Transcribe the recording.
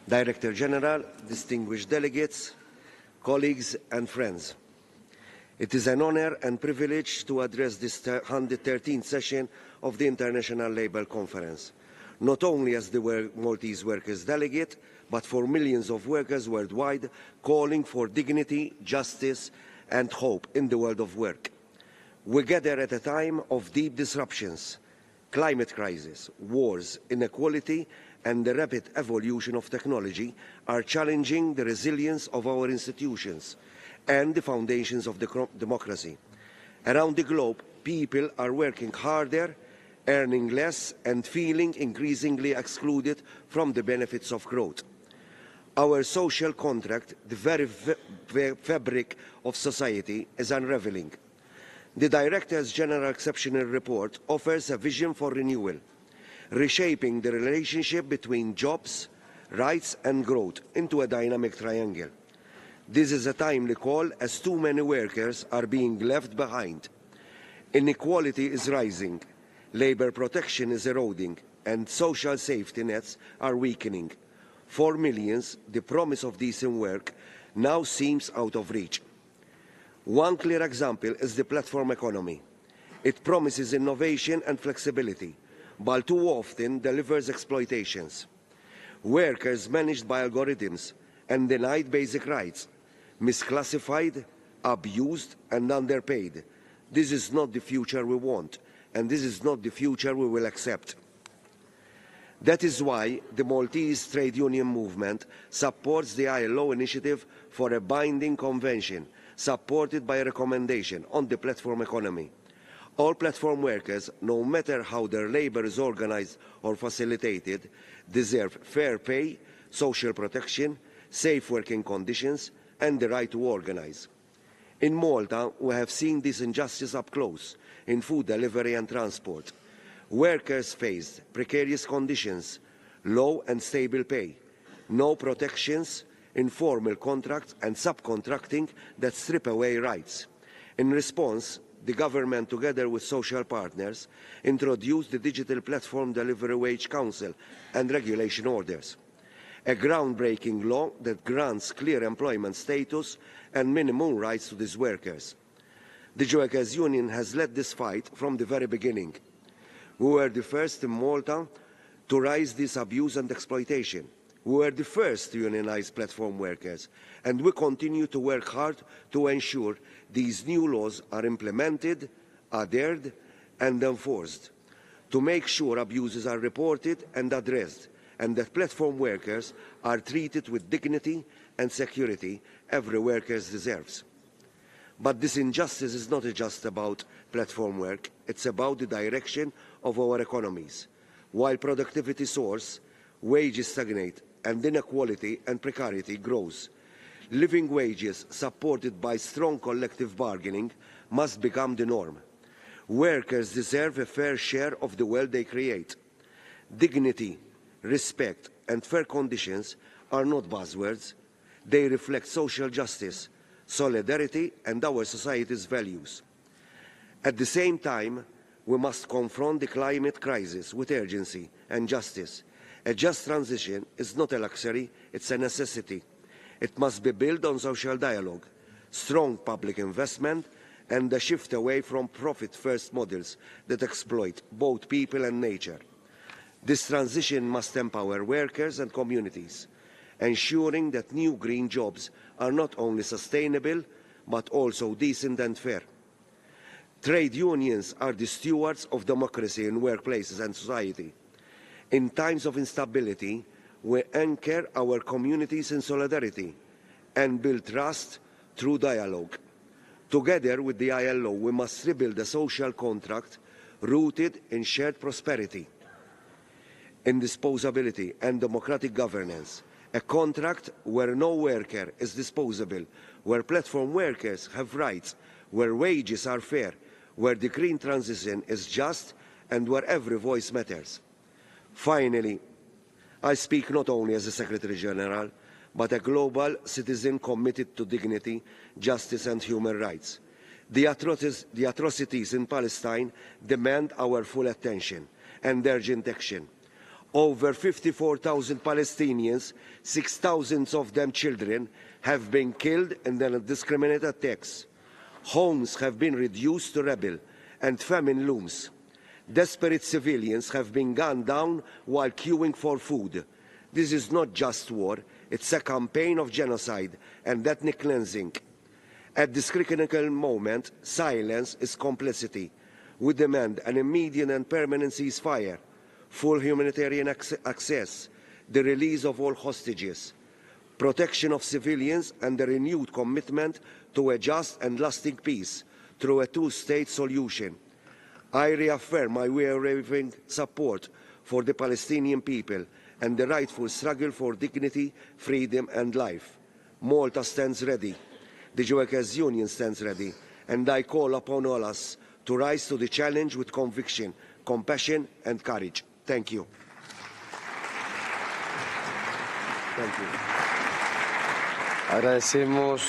Director General, distinguished delegates, colleagues and friends. It is an honor and privilege to address this 113th session of the International Labour Conference, not only as the Maltese workers delegate, but for millions of workers worldwide calling for dignity, justice and hope in the world of work. We gather at a time of deep disruptions, climate crisis, wars, inequality and the rapid evolution of technology are challenging the resilience of our institutions and the foundations of democracy. Around the globe, people are working harder, earning less and feeling increasingly excluded from the benefits of growth. Our social contract, the very fabric of society, is unravelling. The Directors General Exceptional Report offers a vision for renewal, reshaping the relationship between jobs, rights and growth into a dynamic triangle. This is a timely call as too many workers are being left behind. Inequality is rising, labour protection is eroding and social safety nets are weakening. For millions, the promise of decent work now seems out of reach. One clear example is the platform economy. It promises innovation and flexibility, but too often delivers exploitations. Workers managed by algorithms and denied basic rights, misclassified, abused and underpaid. This is not the future we want, and this is not the future we will accept. That is why the Maltese trade union movement supports the ILO initiative for a binding convention, supported by a recommendation on the platform economy. All platform workers, no matter how their labour is organised or facilitated, deserve fair pay, social protection, safe working conditions and the right to organise. In Malta, we have seen this injustice up close in food delivery and transport. Workers faced precarious conditions, low and stable pay, no protections, informal contracts and subcontracting that strip away rights. In response, the government, together with social partners, introduced the Digital Platform Delivery Wage Council and regulation orders, a groundbreaking law that grants clear employment status and minimum rights to these workers. The Workers' Union has led this fight from the very beginning. We were the first in Malta to rise this abuse and exploitation. We were the first to unionise platform workers, and we continue to work hard to ensure these new laws are implemented, adhered and enforced, to make sure abuses are reported and addressed, and that platform workers are treated with dignity and security every worker deserves. But this injustice is not just about platform work, it's about the direction of our economies. While productivity soars, wages stagnate and inequality and precarity grows. Living wages supported by strong collective bargaining must become the norm. Workers deserve a fair share of the wealth they create. Dignity, respect and fair conditions are not buzzwords. They reflect social justice, solidarity and our society's values. At the same time, we must confront the climate crisis with urgency and justice. A just transition is not a luxury, it's a necessity. It must be built on social dialogue, strong public investment and a shift away from profit-first models that exploit both people and nature. This transition must empower workers and communities, ensuring that new green jobs are not only sustainable but also decent and fair. Trade unions are the stewards of democracy in workplaces and society. In times of instability, we anchor our communities in solidarity and build trust through dialogue. Together with the ILO, we must rebuild a social contract rooted in shared prosperity, indisposability and democratic governance. A contract where no worker is disposable, where platform workers have rights, where wages are fair, where the green transition is just and where every voice matters. Finally, I speak not only as a Secretary General, but a global citizen committed to dignity, justice and human rights. The atrocities in Palestine demand our full attention and urgent action. Over 54,000 Palestinians, 6,000 of them children, have been killed in the indiscriminate attacks. Homes have been reduced to rubble, and famine looms. Desperate civilians have been gunned down while queuing for food. This is not just war, it's a campaign of genocide and ethnic cleansing. At this critical moment, silence is complicity. We demand an immediate and permanent ceasefire, full humanitarian access, the release of all hostages, protection of civilians, and a renewed commitment to a just and lasting peace through a two-state solution. I reaffirm my unwavering support for the Palestinian people and the rightful struggle for dignity, freedom and life. Malta stands ready. The Bugeja Union stands ready. And I call upon all us to rise to the challenge with conviction, compassion and courage. Thank you. Thank you. Agradecemos